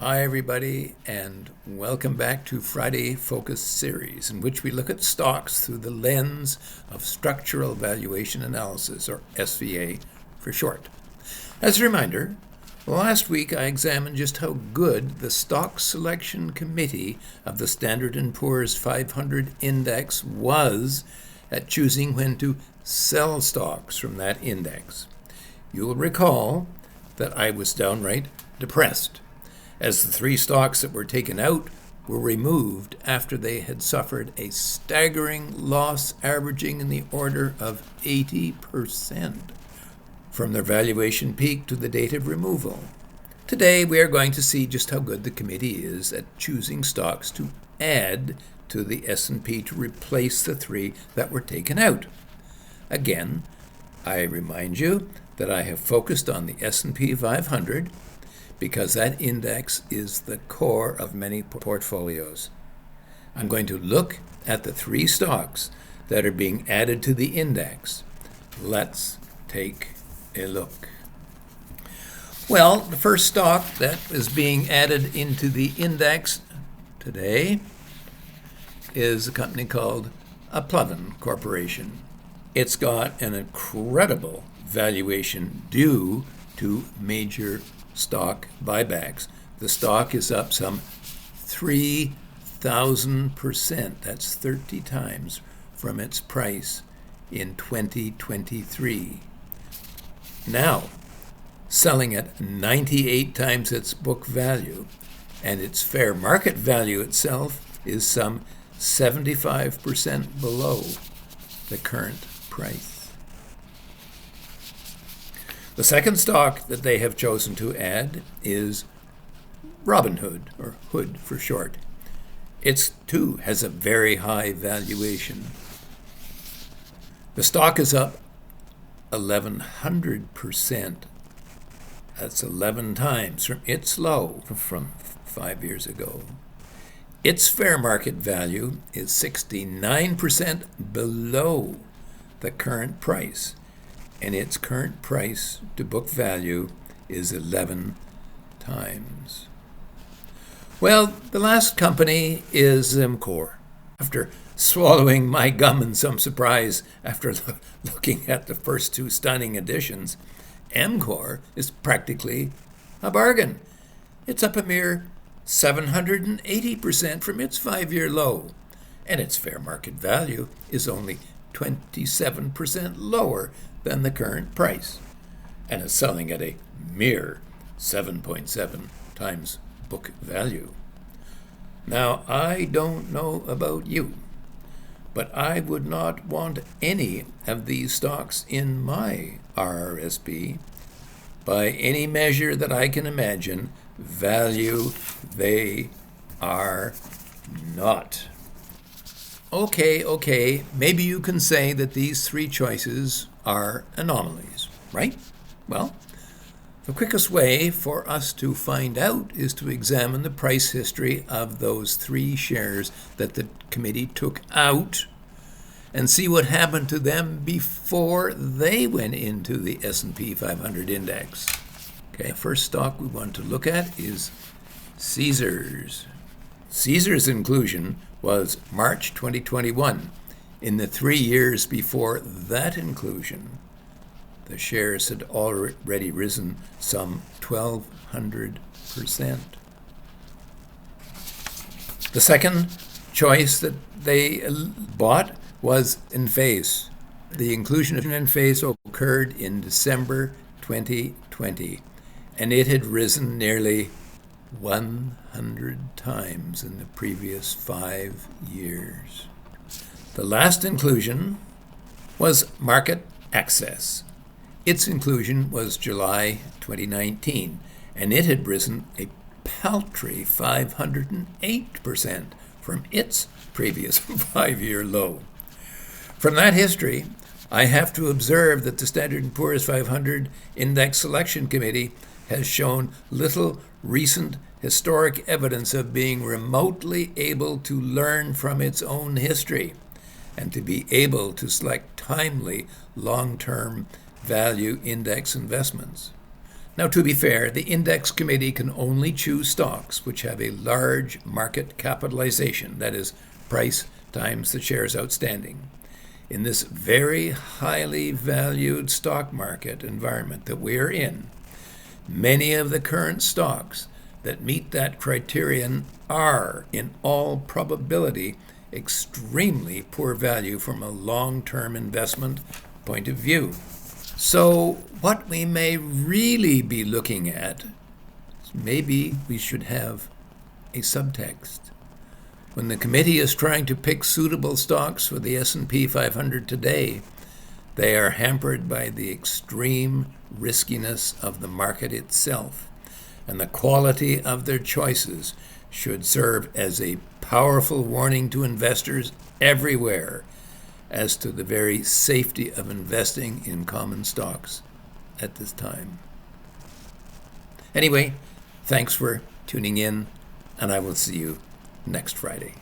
Hi, everybody, and welcome back to Friday Focus series, in which we look at stocks through the lens of structural valuation analysis, or SVA for short. As a reminder, last week I examined just how good the Stock Selection Committee of the Standard & Poor's 500 Index was at choosing when to sell stocks from that index. You'll recall that I was downright depressed, as the three stocks that were taken out were removed after they had suffered a staggering loss averaging in the order of 80% from their valuation peak to the date of removal. Today we are going to see just how good the committee is at choosing stocks to add to the S&P to replace the three that were taken out. Again, I remind you that I have focused on the S&P 500 because that index is the core of many portfolios. I'm going to look at the three stocks that are being added to the index. Let's take a look. Well, the first stock that is being added into the index today is a company called Applevin Corporation. It's got an incredible valuation due to major stock buybacks. The stock is up some 3,000%. That's 30 times from its price in 2023. Now, selling at 98 times its book value, and its fair market value itself is some 75% below the current price. The second stock that they have chosen to add is Robinhood, or Hood for short. It too has a very high valuation. The stock is up 1,100%. That's 11 times from its low from 5 years ago. Its fair market value is 69% below the current price, and its current price to book value is 11 times. Well, the last company is Emcor. After swallowing my gum in some surprise after looking at the first two stunning additions, Emcor is practically a bargain. It's up a mere 780% from its 5-year low, and its fair market value is only 27% lower than the current price, and is selling at a mere 7.7 times book value. Now, I don't know about you, but I would not want any of these stocks in my RRSP. By any measure that I can imagine, value they are not. Okay, maybe you can say that these three choices are anomalies, right? Well, the quickest way for us to find out is to examine the price history of those three shares that the committee took out and see what happened to them before they went into the S&P 500 index. Okay, the first stock we want to look at is Caesars. Caesars' inclusion was March 2021. In the 3 years before that inclusion, the shares had already risen some 1,200%. The second choice that they bought was Enphase. The inclusion of Enphase occurred in December 2020, and it had risen nearly 100 times in the previous 5 years. The last inclusion was MarketAxess. Its inclusion was July 2019, and it had risen a paltry 508% from its previous 5-year low. From that history, I have to observe that the Standard & Poor's 500 Index Selection Committee has shown little recent historic evidence of being remotely able to learn from its own history and to be able to select timely long-term value index investments. Now, to be fair, the index committee can only choose stocks which have a large market capitalization, that is, price times the shares outstanding. In this very highly valued stock market environment that we are in, many of the current stocks that meet that criterion are, in all probability, extremely poor value from a long-term investment point of view. So what we may really be looking at is maybe we should have a subtext. When the committee is trying to pick suitable stocks for the S&P 500 today, they are hampered by the extreme riskiness of the market itself, and the quality of their choices should serve as a powerful warning to investors everywhere as to the very safety of investing in common stocks at this time. Anyway, thanks for tuning in, and I will see you next Friday.